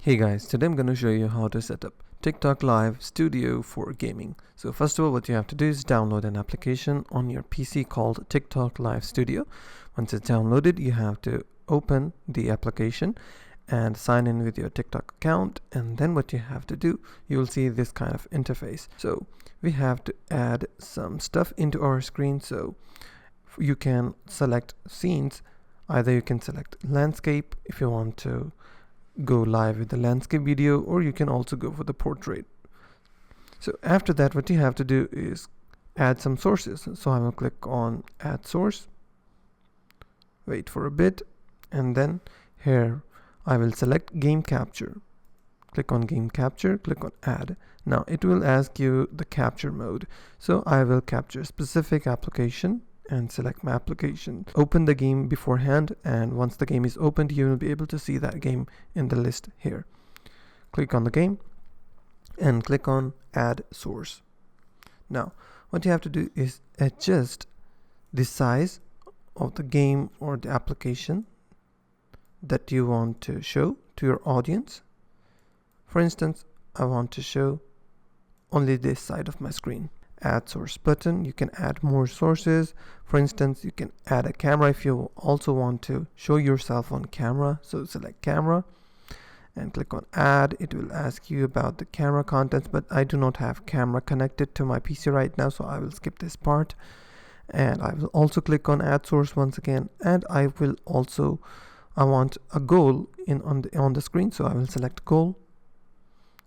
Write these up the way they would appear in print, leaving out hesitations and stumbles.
Hey guys, today I'm going to show you how to set up TikTok Live Studio for gaming. So first of all, what you have to do is download an application on your PC called TikTok Live Studio. Once it's downloaded, you have to open the application and sign in with your TikTok account, and then what you have to do, you'll see this kind of interface. So we have to add some stuff into our screen. So you can select scenes. Either you can select landscape if you want to go live with the landscape video, or you can also go for the portrait. So after that, what you have to do is add some sources. So I will click on add source, wait for a bit, and then here I will select game capture. Click on game capture, click on add. Now it will ask you the capture mode. So I will capture a specific application and select my application. Open the game beforehand, and once the game is opened, you will be able to see that game in the list here. Click on the game and click on add source. Now what you have to do is adjust the size of the game or the application that you want to show to your audience. For instance, I want to show only this side of my screen. Add source button, you can add more sources. For instance, you can add a camera if you also want to show yourself on camera. So select camera and click on add. It will ask you about the camera contents, but I do not have camera connected to my PC right now, so I will skip this part. And I will also click on add source once again, and I want a goal on the screen, so I will select goal.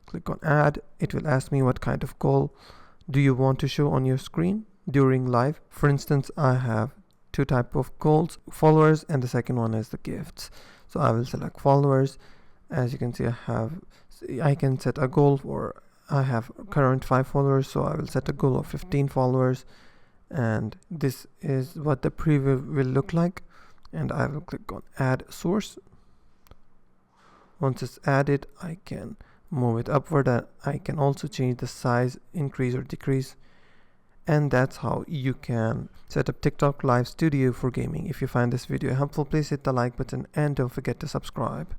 Click on add. It will ask me what kind of goal do you want to show on your screen during live. For instance, I have two types of goals, followers, and the second one is the gifts. So I will select followers. As you can see, I can set a goal for, I have current 5 followers, so I will set a goal of 15 followers, and this is what the preview will look like. And I will click on add source. Once it's added, I can move it upward, and I can also change the size, increase or decrease. And that's how you can set up TikTok Live Studio for gaming. If you find this video helpful, please hit the like button and don't forget to subscribe.